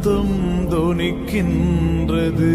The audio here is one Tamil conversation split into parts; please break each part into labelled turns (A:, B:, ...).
A: சத்தம் தொனிக்கின்றது.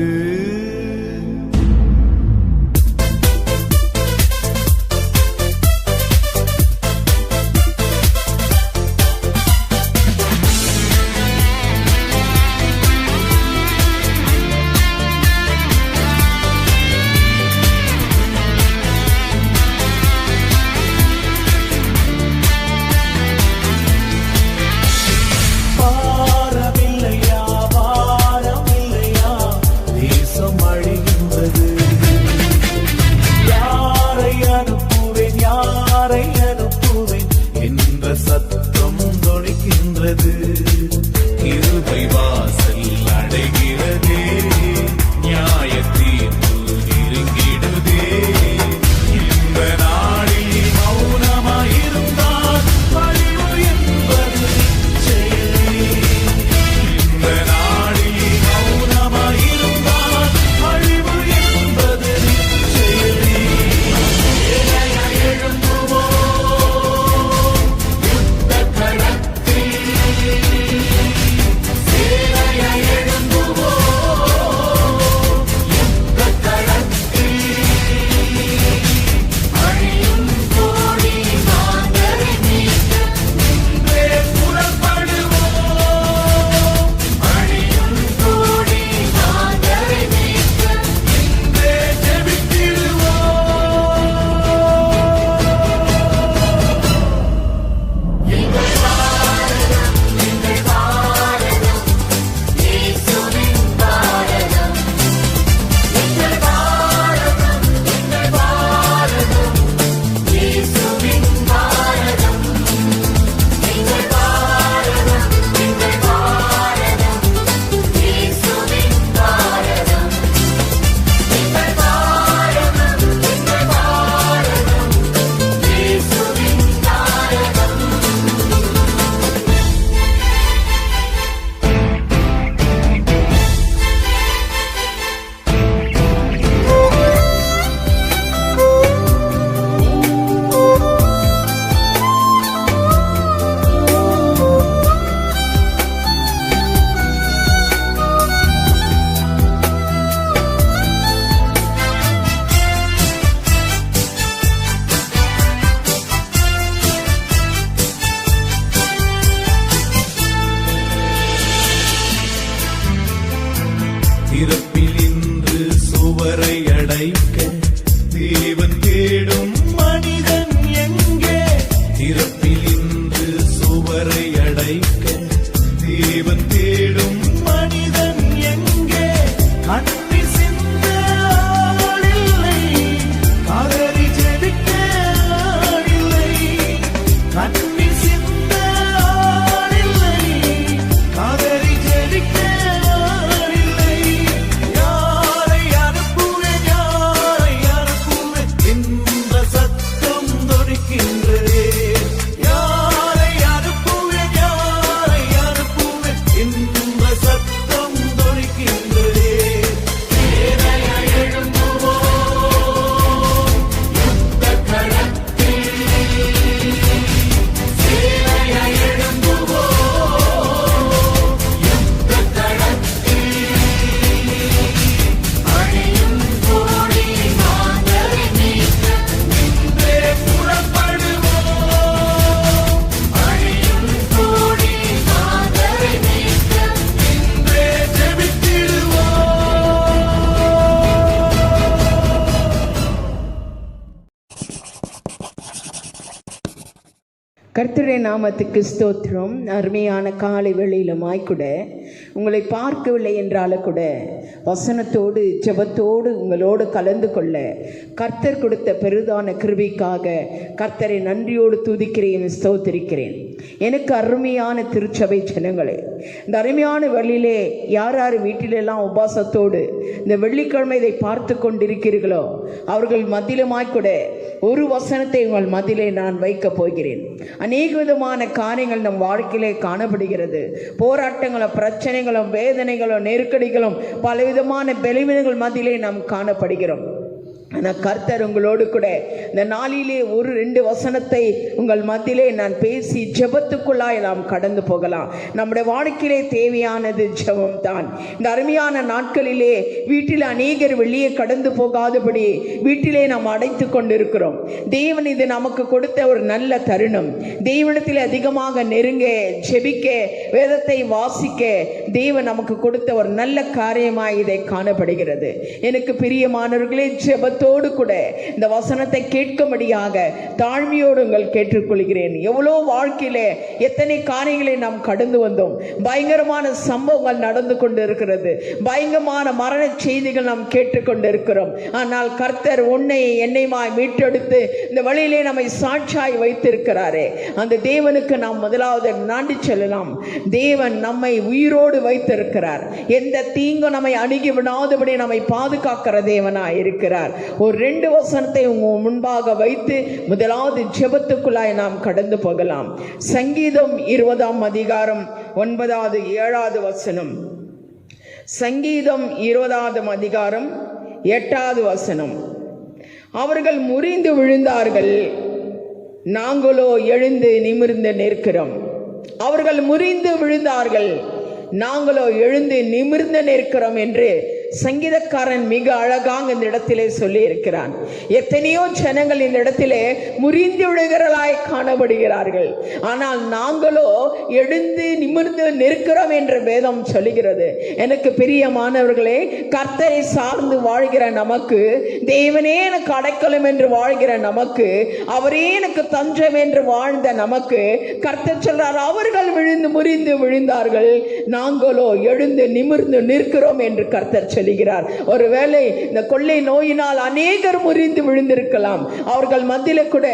A: சத்தம் தொனிக்கின்றது. கிருபை வாசல் அடைகிறதே, நியாய தீர்ப்பு நெருங்கிடுதே. இந்த நாளில் மௌனமாயிருந்தால் அழிவு என்பது நிச்சயமே. இந்த நாளில் மௌனமாயிருந்தால் அழிவு என்பது நிச்சயமே. எழும்புவோம் திறப்பில் இன்று சுவரை அடைக்க தேவன் தேடும் மனிதன் எங்கே? திறப்பில் இன்று சுவரை அடைக்க தேவன் தேடும் மனிதன் எங்கே? கண்ணீர் சிந்த ஆளில்லை, கதறி ஜெபிக்க ஆளில்லை. கண்ணீர் சிந்த ஆளில்லை, கதறி ஜெபிக்க
B: கர்த்தருடைய நாமத்துக்கு ஸ்தோத்திரம். அருமையான காலை வேளையிலுமாய் கூட உங்களை பார்க்கவில்லை என்றாலும் கூட வசனத்தோடு ஜெபத்தோடு உங்களோடு கலந்து கொள்ள கர்த்தர் கொடுத்த பெரிதான கிருபைக்காக கர்த்தரை நன்றியோடு துதிக்கிறேன், ஸ்தோத்திரிக்கிறேன். எனக்கு அருமையான திருச்சபை ஜனங்களே, இந்த அருமையான வழியிலே யார் யார் வீட்டிலெல்லாம் உபாசத்தோடு இந்த வெள்ளிக்கிழமை இதை பார்த்து கொண்டிருக்கிறீர்களோ அவர்கள் மத்தியிலுமாய் கூட ஒரு வசனத்தை உங்கள் மத்தியிலே நான் வைக்கப் போகிறேன். அநேக விதமான காரியங்கள் நம் வாழ்க்கையிலே காணப்படுகிறது. போராட்டங்களும் பிரச்சனைகளும் வேதனைகளும் நெருக்கடிகளும் பலவிதமான பலவீனங்கள் மத்தியிலே நாம் காணப்படுகிறோம். ஆனால் கர்த்தர் உங்களோடு கூட இந்த நாளிலே ஒரு 2 வசனத்தை உங்கள் மத்தியிலே நான் பேசி ஜெபத்துக்குள்ளாய் நாம் கடந்து போகலாம். நம்முடைய வாழ்க்கையிலே தேவையானது ஜெபம் தான். இந்த அருமையான நாட்களிலே வீட்டில் அநேகர் வெளியே கடந்து போகாதபடி வீட்டிலே நாம் அடைத்து கொண்டிருக்கிறோம். தேவன் இது நமக்கு கொடுத்த ஒரு நல்ல தருணம். தேவனிடத்தில் அதிகமாக நெருங்க, ஜெபிக்க, வேதத்தை வாசிக்க தேவன் நமக்கு கொடுத்த ஒரு நல்ல காரியமாய் இதை காணப்படுகிறது. எனக்கு பிரியமானவர்களே, ஜெபத்தோடு கூட இந்த வசனத்தை கேட்கும்படியாக தாழ்மையோடு உங்கள் கேட்டுக்கொள்கிறேன். எவ்வளோ வாழ்க்கையிலே எத்தனை காரியங்களை நாம் கடந்து வந்தோம். பயங்கரமான சம்பவங்கள் நடந்து கொண்டு இருக்கிறது. பயங்கரமான மரண செய்திகள் நாம் கேட்டுக்கொண்டிருக்கிறோம். ஆனால் கர்த்தர் உன்னை என்னையுமாய் மீட்டெடுத்து இந்த வழியிலே நம்மை சாட்சியாய் வைத்திருக்கிறாரே, அந்த தேவனுக்கு நாம் முதலாவது நன்றி சொல்லலாம். தேவன் நம்மை உயிரோடு வைத்திருக்கிறார். எந்த தீங்கும் நம்மை அணுகி விடாதபடி நம்மை பாதுகாக்கிற தேவனாய் இருக்கிறார். ஒரு 2 வசனத்தை முன்பாக வைத்து முதலாவது ஜெபத்துக்குள்ளாய் நாம் கடந்து போகலாம். சங்கீதம் 20ஆம் அதிகாரம் 9வது 7வது வசனம். சங்கீதம் 20ஆம் அதிகாரம் 8வது வசனம். அவர்கள் முறிந்து விழுந்தார்கள், நாங்களோ எழுந்து நிமிர்ந்து நிற்கிறோம். அவர்கள் முறிந்து விழுந்தார்கள், நாங்களோ எழுந்து நிமிர்ந்து நிற்கிறோம் என்று சங்கீதக்காரன் மிக அழகாக இந்த இடத்திலே சொல்லி இருக்கிறான். எத்தனையோ ஜனங்கள் இந்த இடத்திலே முறிந்து விழுகிறவர்களாய் காணப்படுகிறார்கள். ஆனால் நாங்களோ எழுந்து நிமிர்ந்து நிற்கிறோம் என்று வேதம் சொல்லுகிறது. எனக்கு பிரியமானவர்களே, கர்த்தரை சார்ந்து வாழ்கிற நமக்கு, தேவனே எனக்கு அடைக்கலம் என்று வாழ்கிற நமக்கு, அவரே எனக்கு தஞ்சம் என்று வாழ்ந்த நமக்கு கர்த்தர் சொல்றார், அவர்கள் முறிந்து விழுந்தார்கள், நாங்களோ எழுந்து நிமிர்ந்து நிற்கிறோம் என்று கர்த்தர் சொல்லுகிறார். ஒருவேளை இந்த கொள்ளை நோயினால் அநேகர் முறிந்து விழுந்திருக்கலாம். அவர்கள் மத்தியில கூட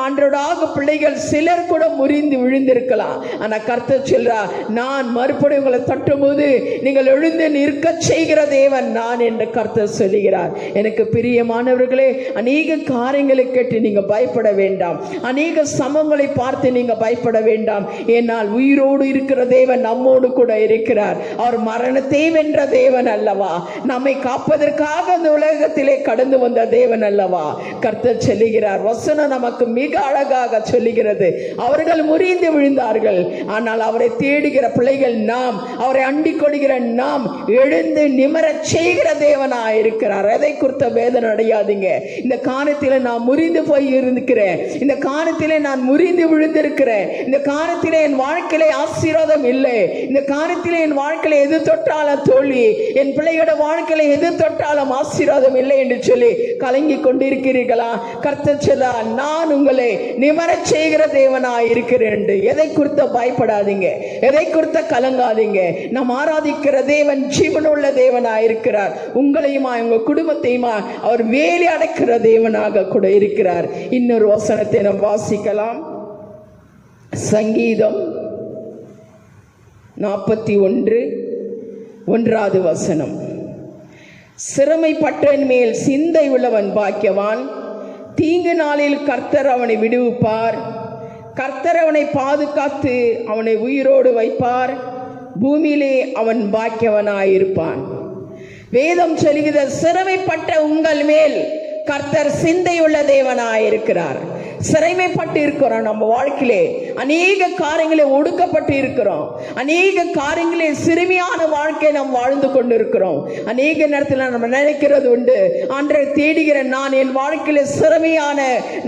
B: ஆண்டோடாக பிள்ளைகள் சிலர் கூட முறிந்து விழுந்திருக்கலாம். ஆனா கர்த்தர் சொல்றார், நான் மறுபடியும் உங்களை தட்டும்போது நீங்கள் எழுந்து நிற்க செய்கிற தேவன் நான் என்று கர்த்தர் சொல்லுகிறார். எனக்கு பிரியமானவர்களே, அநேக காரியங்களை கேட்டு நீங்க பயப்பட வேண்டாம். அநேக சமங்களை பார்த்து நீங்க பயப்பட வேண்டாம். ஏனால் உயிரோடு இருக்கிற தேவன் நம்மோடு கூட இருக்கிறார். அவர் மரணத்தை வென்ற தேவன் அல்லவா? நம்மை காப்பதற்காக அந்த உலகத்திலே கடந்து வந்த தேவன் அல்லவா? கர்த்தர் சொல்லுகிறார். வசனம் நமக்கு மிக அழகாக சொல்லுகிறது. அவர்கள் முறிந்து விழுந்தார்கள், ஆனால் அவரை தேடுகிற பிள்ளைகள் நாம், அவரை அண்டிக் கொள்கிற நாம் எழுந்து நிமிரச் செய்கிற தேவனாய் இருக்கிறார். எதை குறித்த வேதனை அடையாதீங்க. இந்த காலத்திலே நான் முறிந்து போய் இருக்கிறேன், இந்த காலத்திலே நான் முறிந்து விழுந்திருக்கிறேன், இந்த காலத்திலே என் வாழ்க்கையிலே ஆசீர்வாதம் இல்லை, இந்த காலத்திலே என் வாழ்க்கையில எது தொட்டாலும் தோல்வி, என் பிள்ளையோட வாழ்க்கையில எது தொட்டாலும் ஆசீர்வாதம் இல்லை என்று சொல்லி கலங்கி கொண்டிருக்கிறீர்களா? கர்த்தர் சொல்றார், நான் உங்களை நிமிரச் செய்கிற தேவனாய் இருக்கிறேன். எதை குறித்த பயப்படாதீங்க, எதை குறித்த கலங்காதீங்க. நாம் ஆராதிக்கிற தேவன் ஜீவனுள்ள தேவனாய் இருக்கிறார். உங்களையுமா உங்க குடும்பத்தையுமா அவர் வேலி அடைக்கிற தேவனாக கூட இருக்கிறார். இன்னொரு வசனத்தை நாம் வாசிக்கலாம். சங்கீதம் 41:1வது வசனம். சிறுமைப்பட்டவன் மேல் சிந்தை உள்ளவன் பாக்கியவான், தீங்கு நாளில் கர்த்தர் அவனை விடுவிப்பார். கர்த்தர் அவனை பாதுகாத்து அவனை உயிரோடு வைப்பார். பூமியிலே அவன் பாக்கியவனாயிருப்பான். வேதம் சொல்லுகிற, சிறுமைப்பட்ட உங்கள் மேல் கர்த்தர் சிந்தையுள்ள தேவனாயிருக்கிறார். சிறைமைப்பட்டு இருக்கிறோம். நம்ம வாழ்க்கையிலே அநேக காரியங்களை ஒடுக்கப்பட்டு இருக்கிறோம். அநேக காரியங்களே சிறுமியான வாழ்க்கை நாம் வாழ்ந்து கொண்டிருக்கிறோம். அநேக நேரத்தில் நம்ம நினைக்கிறது உண்டு, ஆண்டவரை தேடுகிற நான் என் வாழ்க்கையில சிறுமியான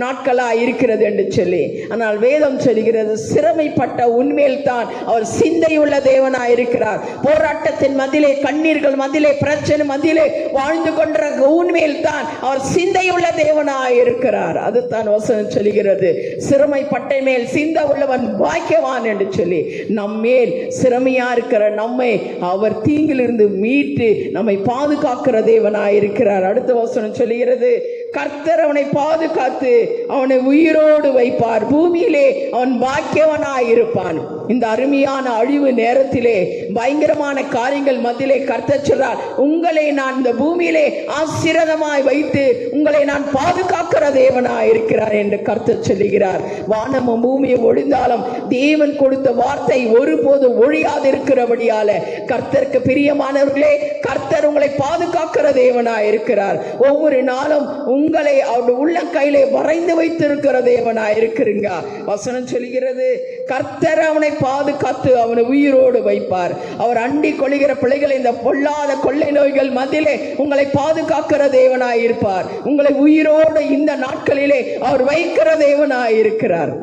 B: நாட்களா இருக்கிறது என்று சொல்லி. ஆனால் வேதம் சொல்கிறது, சிறுமைப்பட்ட உண்மையில் தான் அவர் சிந்தையுள்ள தேவனாய் இருக்கிறார். போராட்டத்தின் மத்தியிலே, கண்ணீர்கள் மத்தியிலே, பிரச்சனை மத்தியிலே வாழ்ந்து கொண்ட உண்மையில் தான் அவர் சிந்தையுள்ள தேவனாய் இருக்கிறார். அதுதான் வசனம் சொல்கிறது, சிறுமைப்பட்ட மேல் சிந்தை உள்ளவன் பாக்கியவான் என்று சொல்லி. நம்மேல் சிறுமையா இருக்கிற நம்மை அவர் தீங்கிலிருந்து மீட்டு நம்மை பாதுகாக்கிற தேவனாய் இருக்கிறார். அடுத்த வசனம் சொல்கிறது, கர்த்தர் அவனை பாதுகாத்து அவனை உயிரோடு வைப்பார். பூமியிலே அவன் பாக்கியவனாய் இருப்பான். இந்த அருமையான அழிவு நேரத்திலே பயங்கரமான காரியங்கள் மத்தியிலே கர்த்தர் சொல்றார், உங்களை நான் இந்த பூமியிலே ஆசீர்வாதமாய் வைத்து உங்களை நான் பாதுகாக்கிற தேவனாய் இருக்கிறார் என்று கர்த்தர் சொல்லுகிறார். வானமும் பூமியும் ஒழிந்தாலும் தேவன் கொடுத்த வார்த்தை ஒருபோதும் ஒழியாது இருக்கிறபடியால கர்த்தருக்கு பிரியமானவர்களே, கர்த்தர் உங்களை பாதுகாக்கிற தேவனாய் இருக்கிறார். ஒவ்வொரு நாளும் உங்களை அவருடைய உள்ள கையிலே வரைந்து வைத்திருக்கிற தேவனாய் இருக்கிறீங்க. வசனம் சொல்கிறது, கர்த்தர் அவனை பாதுகாத்து அவனை உயிரோடு வைப்பார். அவர் அண்டி கொள்கிற பிள்ளைகளை இந்த பொல்லாத கொள்ளை நோய்கள் மத்தியிலே உங்களை பாதுகாக்கிற தேவனாய் இருப்பார். உங்களை உயிரோடு இந்த நாட்களிலே அவர் வைக்கிற தேவனாய் இருக்கிறார்.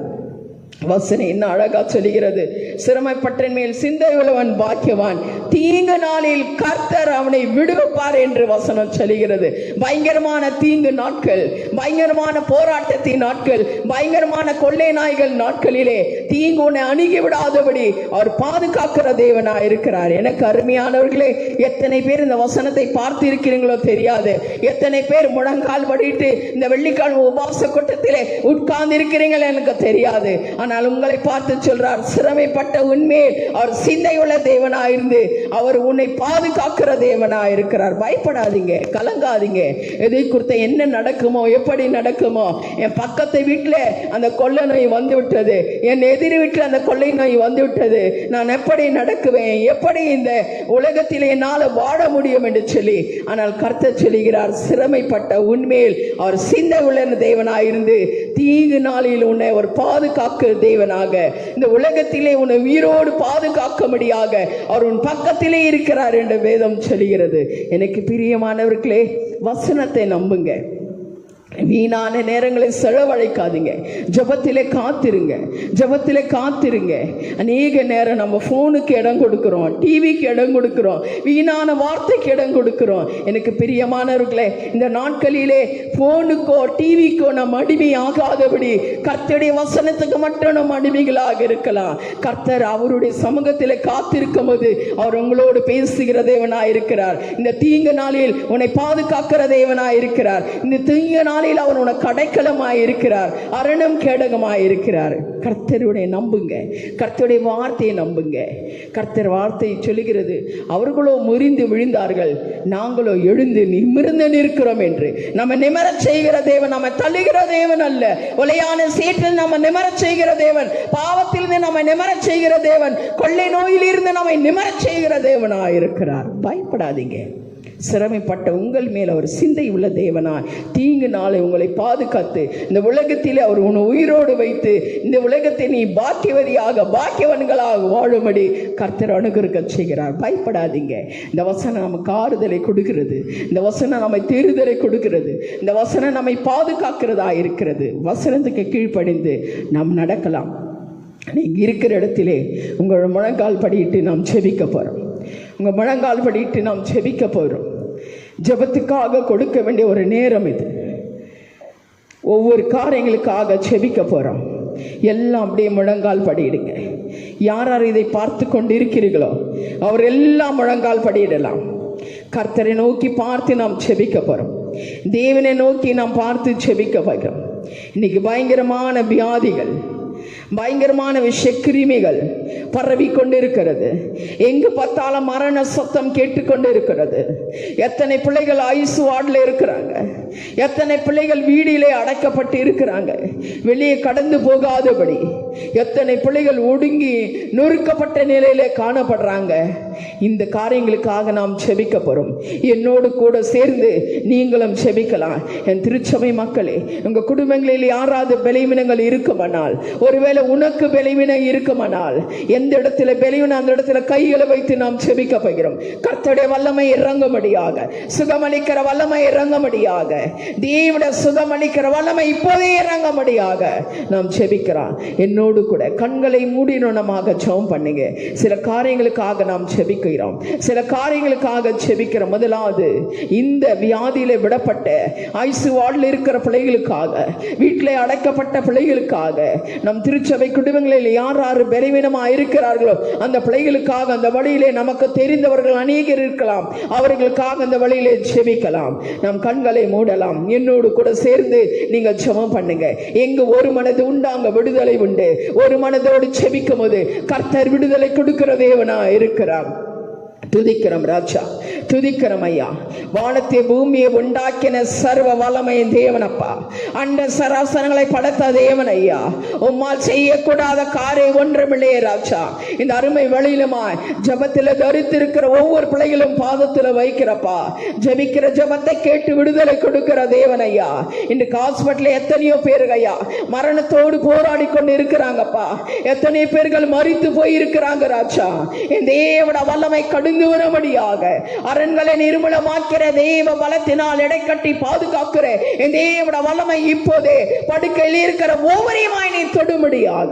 B: வசனம் என்ன அழகா சொல்கிறது, சிரமப்பட்டன் மேல் சிந்தை உள்ளவன் பாக்கியவான், தீங்கு நாளில் கர்த்தர் அவனை விடுவிப்பார் என்று வசனம் சொல்கிறது. பயங்கரமான தீங்கு நாட்கள், பயங்கரமான போராட்டத்தின் நாட்கள், பயங்கரமான கொள்ளை நாய்கள் நாட்களிலே தீங்கு உன்னை அணுகி விடாதபடி அவர் பாதுகாக்கிற தேவனாய் இருக்கிறார். எனக்கு அருமையானவர்களே, எத்தனை பேர் இந்த வசனத்தை பார்த்து இருக்கிறீங்களோ தெரியாது. எத்தனை பேர் முழங்கால் படிட்டு இந்த வெள்ளிக்கிழமை உபவாச கூட்டத்திலே உட்கார்ந்து இருக்கிறீங்களோ எனக்கு தெரியாது. ஆனால் உங்களை பார்த்து சொல்றார், சிரமைப்பட்ட உண்மையில் அவர் சிந்தையுள்ள தேவனாயிருந்து அவர் உன்னை பாதுகாக்கிற தேவனாயிருக்கிறார். பயப்படாதீங்க, கலங்காதீங்க. எதை குறித்த என்ன நடக்குமோ, எப்படி நடக்குமோ. என் பக்கத்து வீட்டில் அந்த கொள்ளை நோய் வந்து விட்டது, என் எதிரி வீட்டில் அந்த கொள்ளை நோய் வந்து விட்டது, நான் எப்படி நடக்குவேன், எப்படி இந்த உலகத்தில் என்னால் வாழ முடியும் என்று சொல்லி. ஆனால் கர்த்தர் சொல்லுகிறார், சிரமைப்பட்ட உண்மையில் அவர் சிந்தை உள்ள தேவனாயிருந்து தீங்கு நாளில் உன்னை ஒரு பாதுகாக்க தேவனாக, இந்த உலகத்திலே உன்னை உயிரோடு பாதுகாக்கும்படியாக அவர் உன் பக்கத்திலே இருக்கிறார் என்று வேதம் சொல்கிறது. எனக்கு பிரியமானவர்களே, வசனத்தை நம்புங்க. வீணான நேரங்களை செலவழிக்காதீங்க. ஜபத்திலே காத்திருங்க, ஜபத்திலே காத்திருங்க. அநேக நேரம் நம்ம போனுக்கு இடம் கொடுக்கிறோம், டிவிக்கு இடம் கொடுக்கிறோம், வீணான வார்த்தைக்கு இடம் கொடுக்கிறோம். எனக்கு பிரியமானவர்களே, இந்த நாட்களிலே போனுக்கோ டிவிக்கோ நம்ம அடிமையாகாதபடி கர்த்தருடைய வசனத்துக்கு மட்டும் நம்ம அடிமைகளாக இருக்கலாம். கர்த்தர் அவருடைய சமூகத்திலே காத்திருக்கும் போது அவர் உங்களோடு பேசுகிற தேவனாய் இருக்கிறார். இந்த தீங்கு நாளில் உன்னை பாதுகாக்கிற தேவனாய் இருக்கிறார். இந்த தீங்கு நாளில் அவர் உனக்கு அடைக்கலமாய் இருக்கிறார், அரணும் கேடகமாய் இருக்கிறார். கர்த்தருடைய நம்புங்க, கர்த்தருடைய வார்த்தையை நம்புங்க. கர்த்தர் வார்த்தை சொல்லுகிறது, அவர்களோ முறிந்து விழுந்தார்கள், நாங்களோ எழுந்து நிமிர்ந்து நிற்கிறோம் என்று. நம்ம நிமரச் செய்கிற தேவன், நம்ம தள்ளுகிற தேவன் அல்ல. ஒலையான சேற்றில் நம்ம நிமரச் செய்கிற தேவன், பாவத்திலிருந்து நம்ம நிமரச் செய்கிற தேவன், கொள்ளை நோயிலிருந்து நம்மை நிமரச் செய்கிற தேவனாய் இருக்கிறார். பயப்படாதீங்க. சிரமைப்பட்ட உங்கள் மேல் அவர் சிந்தை உள்ள தேவனாய் தீங்கு நாளை உங்களை பாதுகாத்து இந்த உலகத்திலே அவர் உன்னை உயிரோடு வைத்து இந்த உலகத்தை நீ பாக்கியவதியாக பாக்கியவன்களாக வாழும்படி கர்த்தர் அனுகிரக செய்கிறார். பயப்படாதீங்க. இந்த வசனம் நமக்கு ஆறுதலை கொடுக்கிறது, இந்த வசனம் நம்மை தேறுதலை கொடுக்கிறது, இந்த வசனம் நம்மை பாதுகாக்கிறதா இருக்கிறது. வசனத்துக்கு கீழ்ப்படிந்து நாம் நடக்கலாம். நீங்க இருக்கிற இடத்திலே உங்கள் முழங்கால் படியிட்டு நாம் செபிக்க போறோம். உங்கள் முழங்கால் படிட்டு நாம் ஜெபிக்க போகிறோம். ஜெபத்துக்காக கொடுக்க வேண்டிய ஒரு நேரம் இது. ஒவ்வொரு காரியங்களுக்காக ஜெபிக்க போகிறோம். எல்லாம் அப்படியே முழங்கால் படியிடுங்க. யார் யார் இதை பார்த்து கொண்டு இருக்கிறீர்களோ அவர் எல்லாம் முழங்கால் படியிடலாம். கர்த்தரை நோக்கி பார்த்து நாம் ஜெபிக்க போகிறோம். தேவனை நோக்கி நாம் பார்த்து ஜெபிக்க போகிறோம். இன்னைக்கு பயங்கரமான வியாதிகள், பயங்கரமான விஷக்கிருமிகள் பரவி கொண்டிருக்கிறது. எங்கு பார்த்தாலும் மரண சத்தம் கேட்டுக்கொண்டு இருக்கிறது. எத்தனை பிள்ளைகள் ஐஸ் வார்டில் இருக்கிறாங்க, எத்தனை பிள்ளைகள் வீடிலே அடைக்கப்பட்டு இருக்கிறாங்க, வெளியே கடந்து போகாதபடி எத்தனை பிள்ளைகள் ஒடுங்கி நொறுக்கப்பட்ட நிலையிலே காணப்படுறாங்க. இந்த காரியங்களுக்காக நாம் செபிக்க போறோம். என்னோடு கூட சேர்ந்து நீங்களும் செபிக்கலாம். என் திருச்சபை மக்களே, உங்க குடும்பங்களில் யாராவது பலவீனங்கள் இருக்குமானால், ஒருவேளை உனக்கு பலவீனம் இருக்குமானால், எந்த இடத்துல பலவீனம் அந்த இடத்துல கைகளை வைத்து நாம் செபிக்க போகிறோம். கர்த்தருடைய வல்லமை இறங்கும்படியாக, சுகமளிக்கிற வல்லமை இறங்கும்படியாக, தேவனுடைய சுகமளிக்கிற வல்லமை இப்போதே இறங்கும்படியாக நாம் செபிக்கிறோம். என்னோடு கூட கண்களை மூடினமாக ஜெபம் பண்ணுங்க. சில காரியங்களுக்காக நாம் செபிக்கிறோம், சில காரியங்களுக்காக செபிக்கிறோம். முதலாவது, இந்த வியாதியில விடப்பட்ட ஐசு வார்டில் இருக்கிற பிள்ளைகளுக்காக, வீட்டில் அடைக்கப்பட்ட பிள்ளைகளுக்காக, நம் திரு திருச்சபை குடும்பங்களில் யார் யார் பலவீனமாக இருக்கிறார்களோ அந்த பிள்ளைகளுக்காக அந்த வழியிலே நமக்கு தெரிந்தவர்கள் அநேகர் இருக்கலாம், அவர்களுக்காக அந்த வழியிலே ஜெபிக்கலாம். நாம் கண்களை மூடலாம். என்னோடு கூட சேர்ந்து நீங்கள் ஜெபம் பண்ணுங்க. எங்கு ஒரு மனது உண்டு அங்க விடுதலை உண்டு. ஒரு மனதோடு ஜெபிக்கும் போது கர்த்தர் விடுதலை கொடுக்கிற தேவனா இருக்கிறார். துதிக்கிறோம் ராஜா, துதிக்கிறோம் ஐயா. வானத்தை பூமியை உண்டாக்கின சர்வ வல்லமை தேவனப்பா, அண்ட சராசரங்களை படைத்த தேவன் ஐயா. உம்மால் செய்யக்கூடாத காரியம் ஒன்றுமில்லையே ராஜா. இந்த அருமை வழியிலுமாய் ஜபத்தில் தரித்திருக்கிற ஒவ்வொரு பிள்ளைகளும் பாதத்தில் வைக்கிறப்பா. ஜபிக்கிற ஜபத்தை கேட்டு விடுதலை கொடுக்கிற தேவன் ஐயா. இன்றைக்கு ஹாஸ்பிட்டல் எத்தனையோ பேர்கள் ஐயா மரணத்தோடு போராடி கொண்டு இருக்கிறாங்கப்பா. எத்தனை பேர்கள் மரித்து போய் இருக்கிறாங்க ராஜா. இந்த தேவட வல்லமை கடுங்கு வரும்படியாக அரண்களை நிர்மூலமாக்கிற தேவ பலத்தினால் எடை கட்டி பாதுகாக்கிற இந்த தேவட வல்லமை இப்போதே படுக்கையில் இருக்கிற ஒவ்வொருமாய் நீ தொடும்படியாக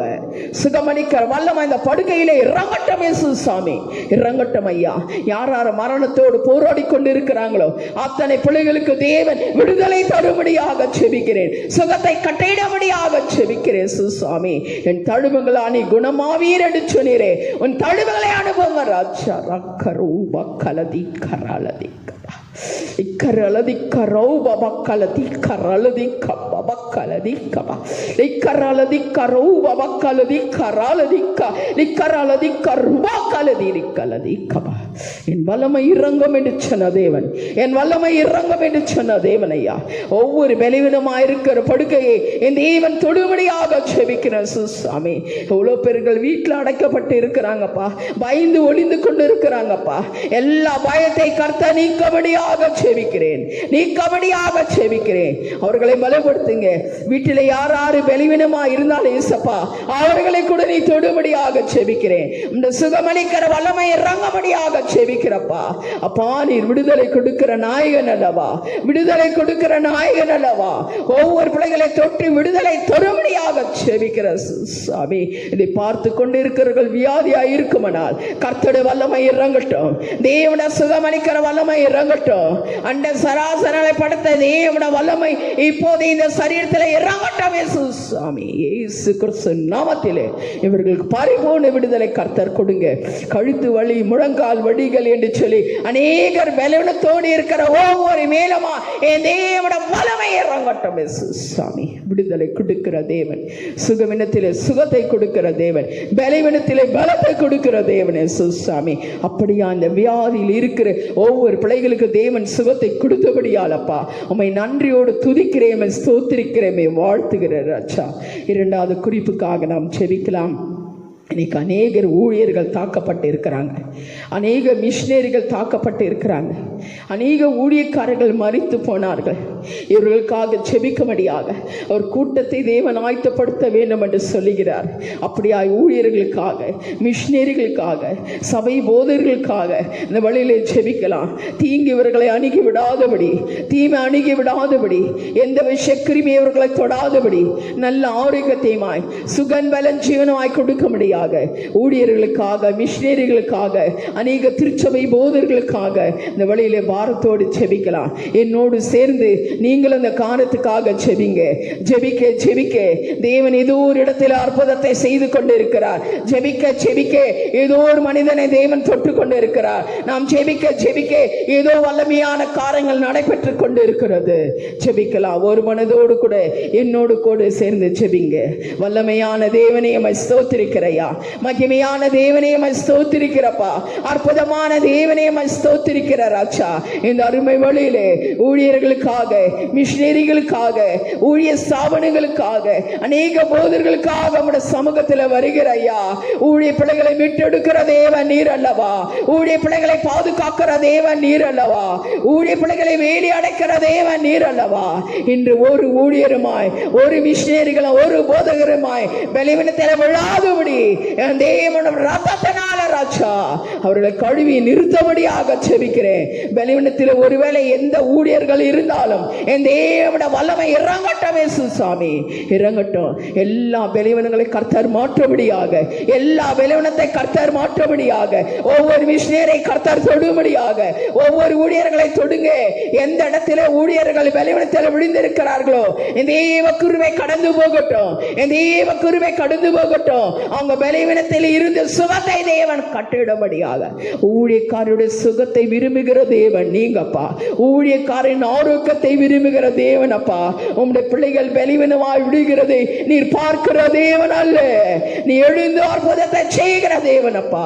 B: சுகமளிக்கிற வல்லமை இந்த படுக்கையிலே இறங்கட்டும் இயேசு சாமி, இறங்கட்டும் ஐயா. யார் யார் மரணத்தோடு போராடி கொண்டு இருக்கிறாங்களோ அத்தனை பிள்ளைகளுக்கு தேவன் விடுதலை தரும்படியாக செபிக்கிறேன். சுகத்தை கட்டிடபடியாக செபிக்கிறேன் சுசாமி. என் தழுவுகளா நீ குணமாவீர் என்று சொன்னீரே, உன் தழுவுகளை அனுபவங்க ராஜா. ரக்கரூப கலதி கரலதி இக்கரலதி கரௌப பக்கலதி கரலதி கப பக்கலதி கப இக்கரலதி கரௌப பக்கலதி கரலதி க இக்கரலதி கருப கலதி இக்கலதி கப. என் வல்லமை இறங்கும் என்று சொன்ன தேவன், என் வல்லமை இறங்கும் என்று சொன்ன தேவன் ஐயா. ஒவ்வொரு பலவீனமாக இருக்கிற படுக்கையை என் தேவன் தொடுபடியாக செபிக்கிற சுசாமி. எவ்வளோ பேர்கள் வீட்டில் அடைக்கப்பட்டு இருக்கிறாங்கப்பா, பயந்து ஒளிந்து கொண்டு இருக்கிறாங்கப்பா. எல்லா பயத்தை கர்த்தர் நீக்கபடியாக செபிக்கிறேன், நீக்கபடியாக செபிக்கிறேன். அவர்களை பலப்படுத்துங்க. வீட்டில் யார் யாரு பலவீனமா இருந்தாலும் இயேசப்பா அவர்களை கூட நீ தொடுபடியாக செபிக்கிறேன். இந்த சுகமளிக்கிற வல்லமை இறங்கபடியாக செபிக்கிறப்பா. அப்பா நீர் விடுதலை கொடுக்கிற நாயகன் அல்லவா, விடுதலை கொடுக்கிற நாயகன் அல்லவா. ஒவ்வொரு பிள்ளைகளை தொட்டு விடுதலை தொடுபடியாக செபிக்கிற சாமி. இதை பார்த்து கொண்டிருக்கிறவர்கள் வியாதியா இருக்குமானால் கர்த்தருடைய வல்லமை இறங்கட்டும், தேவன சுகமளிக்கிற வல்லமை இறங்கட்டும். அண்ட சராசரங்களை படைத்த தேவன வல்லமை இப்போது இந்த சரீரத்தில் இறங்கட்டும் இயேசு சாமி. இயேசு கிறிஸ்து நாமத்திலே இவர்களுக்கு பரிபூர்ண விடுதலை கர்த்தர் கொடுங்க. கழுத்து வலி, முழங்கால் வலிகள் என்று சொல்லி அநேகர் பலவீனத்தோடு இருக்கிற ஒவ்வொரு மேலமா என் தேவன வல்லமை இறங்கட்டும் இயேசு சாமி. விடுதலை கொடுக்கிற தேவன், சுகவினத்திலே சுகத்தை கொடுக்கிற தேவன், பலவீனத்திலே பலத்தை கொடுக்கிற தேவன் இயேசு சாமி. அப்படியா அந்த வியாதியில் இருக்கிற ஒவ்வொரு பிள்ளைகளுக்கு தேவன் சுகத்தை கொடுத்தபடியாலப்பா உம்மை நன்றியோடு துதிக்கிறேன், ஸ்தோத்திரிக்கிறேன், வாழ்த்துகிறேன் ராஜா. இரண்டாவது குறிப்புக்காக நாம் செபிக்கலாம். இன்னைக்கு அநேகர் ஊழியர்கள் தாக்கப்பட்டு இருக்கிறாங்க, அநேக மிஷினரிகள் தாக்கப்பட்டு இருக்கிறாங்க, அநேக ஊழியக்காரர்கள் மரித்து போனார்கள். இவர்களுக்காக செபிக்கும்படியாக ஒரு கூட்டத்தை தேவன் ஆயத்தப்படுத்த வேண்டும் என்று சொல்லுகிறார். அப்படியாய் ஊழியர்களுக்காக, மிஷினரிகளுக்காக, சபை போதர்களுக்காக இந்த வழியிலே செபிக்கலாம். தீங்கு இவர்களை அணுகி விடாதபடி, தீமை அணுகி விடாதபடி, எந்த விஷய கிருமி இவர்களை தொடாதபடி நல்ல ஆரோக்கியத்தையுமாய் சுகன் பலன் ஜீவனமாய் கொடுக்க முடியாது. ஊழியர்களுக்காக, மிஷினரிகளுக்காக, அநேக திருச்சபை போதர்களுக்காக இந்த வழியிலே பாரத்தோடு செபிக்கலாம். என்னோடு சேர்ந்து நீங்கள் அந்த காரணத்துக்காக செபிங்க. ஜெபிக்க ஜெபிக்க தேவன் ஏதோ ஒரு இடத்தில் அற்புதத்தை செய்து கொண்டு இருக்கிறார். ஜெபிக்க ஜெபிக்க ஏதோ ஒரு மனிதனை தேவன் தொட்டு கொண்டு இருக்கிறார். நாம் ஜெபிக்க ஜெபிக்க ஏதோ வல்லமையான காரியங்கள் நடைபெற்று கொண்டு இருக்கிறது. ஜெபிக்கலாம். ஒரு மனதோடு கூட என்னோடு கூட சேர்ந்து ஜெபிங்க. வல்லமையான தேவனை ஸ்தோத்திரிக்கிறையா, மகிமையான தேவனே ஸ்தோத்திரிக்கிறப்பா, அற்புதமான தேவனே ஸ்தோத்திரிக்கிற ராஜா. இந்த அருமை வழியிலே ஊழியர்களுக்காக, மிஷினரிகளுக்காக, ஊழிய ஸ்தாபனங்களுக்காக, அநேக போதர்களுக்காக நம்முடைய சமூகத்தில் வருகிற ஐயா. ஊழிய பிள்ளைகளை மீட்டெடுக்கிற தேவன் நீர் அல்லவா, ஊழிய பிள்ளைகளை பாதுகாக்கிற தேவன் நீர் அல்லவா, ஊழிய பிள்ளைகளை வேலி அடைக்கிற தேவன் நீர் அல்லவா. இன்று ஒரு ஊழியருமாய், ஒரு மிஷினரிகளும், ஒரு போதகருமாய் பலவீனத்தில் விழாதபடி என் தேவனுடைய ரத்தத்தினால ராஜா அவர்களை கழுவி நிறுத்தபடியாக செபிக்கிறேன். பலவீனத்தில் ஒருவேளை எந்த ஊழியர்கள் இருந்தாலும் என் தேவனுடைய வல்லமை இறங்கட்டும். இயேசு சாமி இறங்கட்டும். எல்லா பலவீனங்களை கர்த்தர் மாற்றபடியாக, எல்லா பலவீனத்தை கர்த்தர் மாற்றபடியாக, ஒவ்வொரு மிஷனரை கர்த்தர் தொடும்படியாக, ஒவ்வொரு ஊழியர்களை தொடுங்க. எந்த இடத்திலே ஊழியர்கள் பலவீனத்தில் விழுந்திருக்கிறார்களோ இந்த தேவ கிருபை கடந்து போகட்டும், இந்த தேவ கிருபை கடந்து போகட்டும். அவங்க பலவீனத்தில் இருந்து சுகத்தை தேவன் கட்டிடும்படியாக. ஊழியக்காரருடைய சுகத்தை விரும்புகிற தேவன் நீங்கப்பா. ஊழியக்காரின் ஆரோக்கியத்தை விரும்புகிற தேவன் அப்பா. உம்முடைய பிள்ளைகள் பலவீனமாய் விடுகிறது நீர் பார்க்கிற தேவன் அல்ல, நீ எழுந்து அற்புதத்தை செய்கிற தேவன் அப்பா.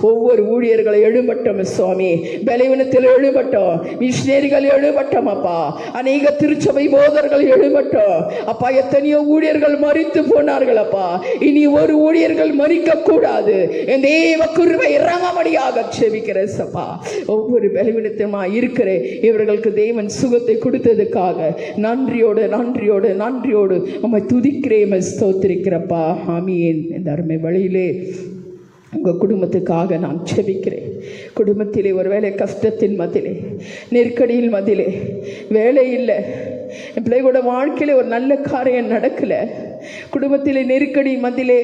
B: ஒவ்வொரு ஊழியர்களை எழும்பட்டும் சுவாமி, பலவீனத்தில் எழும்பட்டும், மிஷனரிகள் எழும்பட்டும் அப்பா. அநேக திருச்சபை போதர்கள் எழும்பட்டும் அப்பா. எத்தனையோ ஊழியர்கள் மரித்து போனார்கள் அப்பா. இனி ஒரு ஊழியர்கள் மரிக்க கூடாது. என் தேவ கிருபை இறங்கும்படியாக செபிக்கிறேன் சப்பா. ஒவ்வொரு பலவீனத்துமா இருக்கிற இவர்களுக்கு தேவன் சுகத்தை கொடுத்ததுக்காக நன்றியோடு நன்றியோடு நன்றியோடு உம்மை துதிக்கிறேன், ஸ்தோத்திரிக்கிறப்பா. ஆமீன். இந்த அருமை வழியிலே உங்கள் குடும்பத்துக்காக நான் செபிக்கிறேன். குடும்பத்திலே ஒரு வேலை கஷ்டத்தின் மத்தியிலே, நெருக்கடியில் மத்தியிலே, வேலை இல்லை, என் பிள்ளைகளோட வாழ்க்கையில் ஒரு நல்ல காரியம் நடக்கலை, குடும்பத்திலே நெருக்கடி மத்தியிலே,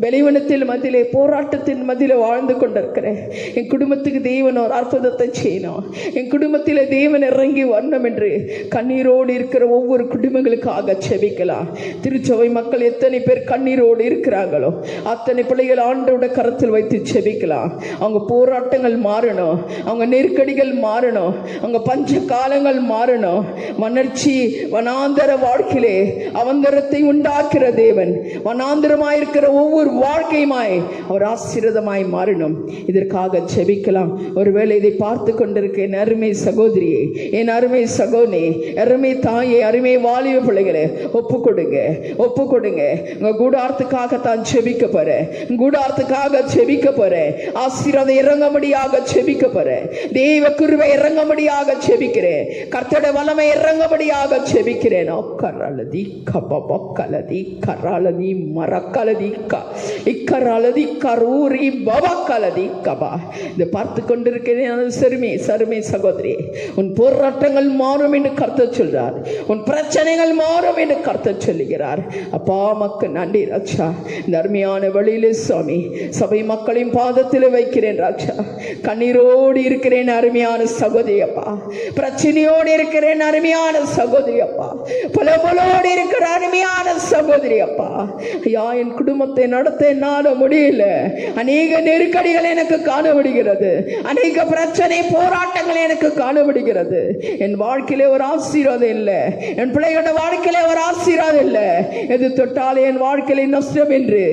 B: பலவீனத்தில் மத்தியிலே, போராட்டத்தின் மத்தியிலே வாழ்ந்து கொண்டிருக்கிறேன். என் குடும்பத்துக்கு தேவன் ஒரு அற்புதத்தை செய்யணும், என் குடும்பத்தில் தேவன் இறங்கி வரணும் என்று கண்ணீரோடு இருக்கிற ஒவ்வொரு குடும்பங்களுக்காக செபிக்கலாம். திருச்சபை மக்கள் எத்தனை பேர் கண்ணீரோடு இருக்கிறாங்களோ அத்தனை பிள்ளைகள் ஆண்டோட கரத்தில் வைத்து செபிக்கலாம். அவங்க போராட்டங்கள் மாறணும், அவங்க நெருக்கடிகள் மாறணும், அவங்க பஞ்ச காலங்கள் மாறணும். வறட்சி வனாந்தர வாழ்க்கையிலே அவந்தரத்தை உண்டாக்குகிற தேவன் வனாந்தரமாயிருக்கிற ஒவ்வொரு வாழ்க்கையுமாய் அவர் ஆசீர்வாதமாய் மாறணும். இதற்காக செபிக்கலாம். ஒருவேளை இதை பார்த்து கொண்டிருக்க என் அருமை சகோதரியே, என் அருமை சகோதரி, அருமை தாயே, அருமை வாலிப பிள்ளைகளே, ஒப்பு கொடுங்க, ஒப்பு கொடுங்க. உங்க கூடாரத்துக்காக தான் செபிக்க போறேன், கூடாரத்துக்காக செபிக்க போறேன். ஆசீர்வாதம் இறங்கும்படியாக செபிக்க போறேன். தேவ கிருபை இறங்கும்படியாக செபிக்கிறேன். கர்த்தருடைய வல்லமை இறங்கும்படியாக செபிக்கிறேன். கரலதி கபபக்கலதி கரலதி மரக்கலதி இக்கரலதி கரூரி பவக்கலதி கபா. இதை பார்த்து கொண்டிருக்கிறேன் சருமே சருமே சகோதரி, உன் போராட்டங்கள் மாறும் என்று கர்த்தர் சொல்றார், உன் பிரச்சனைகள் மாறும் என்று கர்த்தர் சொல்லுகிறார். அப்பா மக்கள் நன்றி ராஜா. இந்த அருமையான வழியிலே சுவாமி சபை மக்களின் பாதத்தில் வைக்கிறேன் ராஜா. கண்ணீரோடு இருக்கிறேன் அருமையான சகோதரி அப்பா, பிரச்சனையோடு இருக்கிறேன் அருமையான சகோதரி அப்பா, புலபலோடு இருக்கிற அருமையான சகோதரி அப்பா. ஐயா, என் குடும்பத்தை நடத்த என்னால முடியல, அநேக நெருக்கடிகள் எனக்கு காணப்படுகிறது, அநேக பிரச்சனை போராட்டங்கள் எனக்கு காணப்படுகிறது. என் வாழ்க்கையிலே ஒரு ஆசீர்வாதம் இல்லை, என் பிள்ளைகளோட வாழ்க்கையிலே ஒரு ஆசீர்வாதம் இல்லை, எது தொட்டாலே என் வாழ்க்கையிலே நஷ்டம் என்று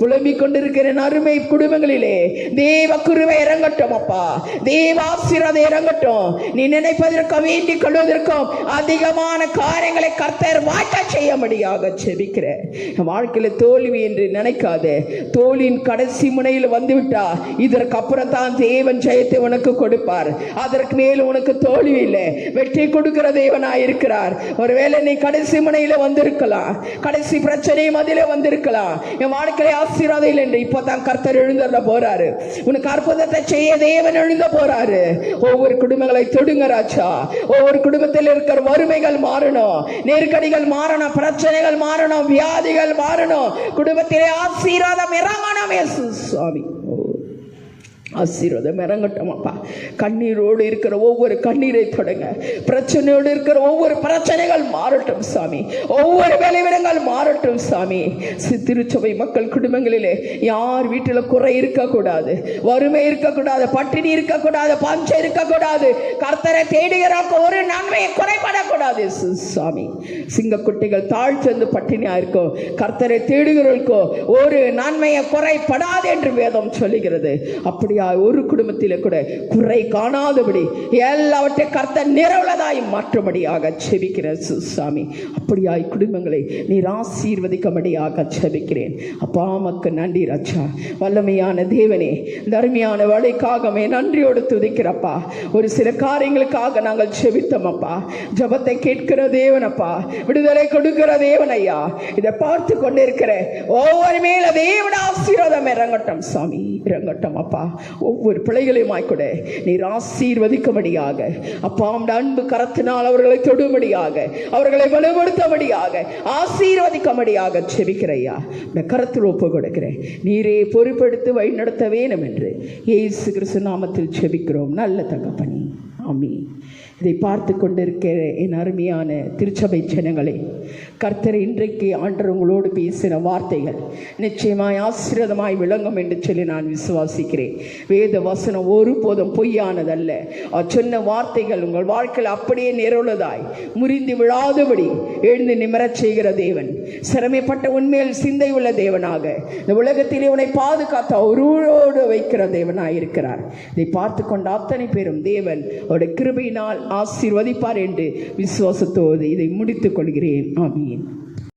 B: புலம்பிக் கொண்டிருக்கிறேன் அருமை குடும்பங்களிலே தேவ கிருபை இறங்கட்டும் அப்பா, தேவ ஆசீர்வாதம் இறங்கட்டும். நீ நினைப்பதற்கு வேண்டிக் கொள்வதற்கும் அதிகமான காரியங்களை கர்த்தர் வாய்க்க செய்ய முடியாக செபிக்கிறேன். வாழ்க்கையில தோல்வி என்று நினைக்காதே. தோல்வியின் கடைசி முனையில் வந்துவிட்டா இதற்கு அப்புறம் தான் தேவன் ஜெயத்தை உனக்கு கொடுப்பார். அதற்கு மேல் உனக்கு தோல்வி இல்லை, வெற்றி கொடுக்கிற தேவனாய் இருக்கிறார். ஒருவேளை நீ கடைசி முனையில வந்திருக்கலாம், கடைசி பிரச்சனை மதியில வந்திருக்கலாம், என் வாழ்க்கையில ஆசீர்வாதம் இல்லை என்று இப்பதான் கர்த்தர் எழுந்த போறாரு. உனக்கு அற்புதத்தை செய்ய தேவன் எழுந்த போறாரு. ஒவ்வொரு குடும்பங்களை தொடுங்க ராஜா. ஒவ்வொரு குடும்பத்தில் இருக்கிற வறுமைகள் மாறணும், நெருக்கடிகள் மாறணும், பிரச்சனைகள் மாறணும், வியாதிகள் மாறணும், குடும்பத்திலே ஆசீர்வாதம் இறங்கணும். இயேசு சுவாமி ஆசீர்வாதம் இறங்கட்டும் அப்பா. கண்ணீரோடு இருக்கிற ஒவ்வொரு கண்ணீரை தொடங்க, பிரச்சனையோடு இருக்கிற ஒவ்வொரு பிரச்சனைகள் மாறட்டும் சாமி, ஒவ்வொரு விளைவிடங்கள் மாறட்டும் சாமி. திருச்சபை மக்கள் குடும்பங்களிலே யார் வீட்டில் குறை இருக்கக்கூடாது, வறுமை இருக்கக்கூடாது, பட்டினி இருக்கக்கூடாது, பஞ்சம் இருக்கக்கூடாது. கர்த்தரை தேடுகிறாக்க ஒரு நன்மையை குறைபடக்கூடாது சாமி. சிங்கக்குட்டிகள் தாழ்ச்சந்து பட்டினியா இருக்கோ, கர்த்தரை தேடுகிறவர்களுக்கோ ஒரு நன்மையை குறைபடாது என்று வேதம் சொல்லுகிறது. அப்படியா அப்படியா ஒரு குடும்பத்தில கூட குறை காணாதபடி எல்லாவற்றை கர்த்தர் நிறைவுள்ளதாய் மாற்றும்படியாக செபிக்கிற சுசாமி. அப்படியாய் குடும்பங்களை நீர் ஆசீர்வதிக்கும்படியாக செபிக்கிறேன். அப்பா மக்கு நன்றி ராஜா. வல்லமையான தேவனே, தர்மியான வழிக்காக நன்றியோடு துதிக்கிறப்பா. ஒரு சில காரியங்களுக்காக நாங்கள் செபித்தோம் அப்பா. ஜபத்தை கேட்கிற தேவனப்பா, விடுதலை கொடுக்கிற தேவன் ஐயா. இதை பார்த்து கொண்டிருக்கிற ஒவ்வொரு மேல தேவன ஆசீர்வாதம் இறங்கட்டும் சாமி, இறங்கட்டும் அப்பா. ஒவ்வொரு பிள்ளைகளையுமாய் கூட நீர் ஆசீர்வதிக்கும்படியாக அப்பா அன்பு கரத்தினால் அவர்களை தொடும்படியாக, அவர்களை வலுப்படுத்தபடியாக, ஆசீர்வதிக்கும்படியாக செபிக்கிறையா. இந்த கரத்தில் ஒப்பு கொடுக்கிறேன். நீரே பொறுப்பெடுத்து வழிநடத்த வேணும் என்று இயேசு கிறிஸ்து நாமத்தில் செபிக்கிறோம் நல்ல தகப்பனே, ஆமென். இதை பார்த்து கொண்டிருக்கிற என் அருமையான திருச்சபை ஜனங்களே, கர்த்தர் இன்றைக்கு ஆண்டவர் உங்களோடு பேசின வார்த்தைகள் நிச்சயமாய் ஆசீர்வாதமாய் விளங்கும் என்று சொல்லி நான் விசுவாசிக்கிறேன். வேத வசனம் ஒருபோதும் பொய்யானதல்ல. சொன்ன வார்த்தைகள் உங்கள் வாழ்க்கையில் அப்படியே நிறைவுள்ளதாய் முறிந்து விழாதபடி எழுந்து நிமிரச் செய்கிற தேவன், சிரமைப்பட்ட உண்மையில் சிந்தை உள்ள தேவனாக இந்த உலகத்திலே உன்னை பாதுகாத்த ஒருவரோடு வைக்கிற தேவனாய் இருக்கிறார். இதை பார்த்து கொண்ட அத்தனை பேரும் தேவன் அவருடைய கிருபையினால் ஆசீர்வதிப்பார் என்று விசுவாசத்தோடு இதை முடித்துக் கொள்கிறேன். ஆமென்.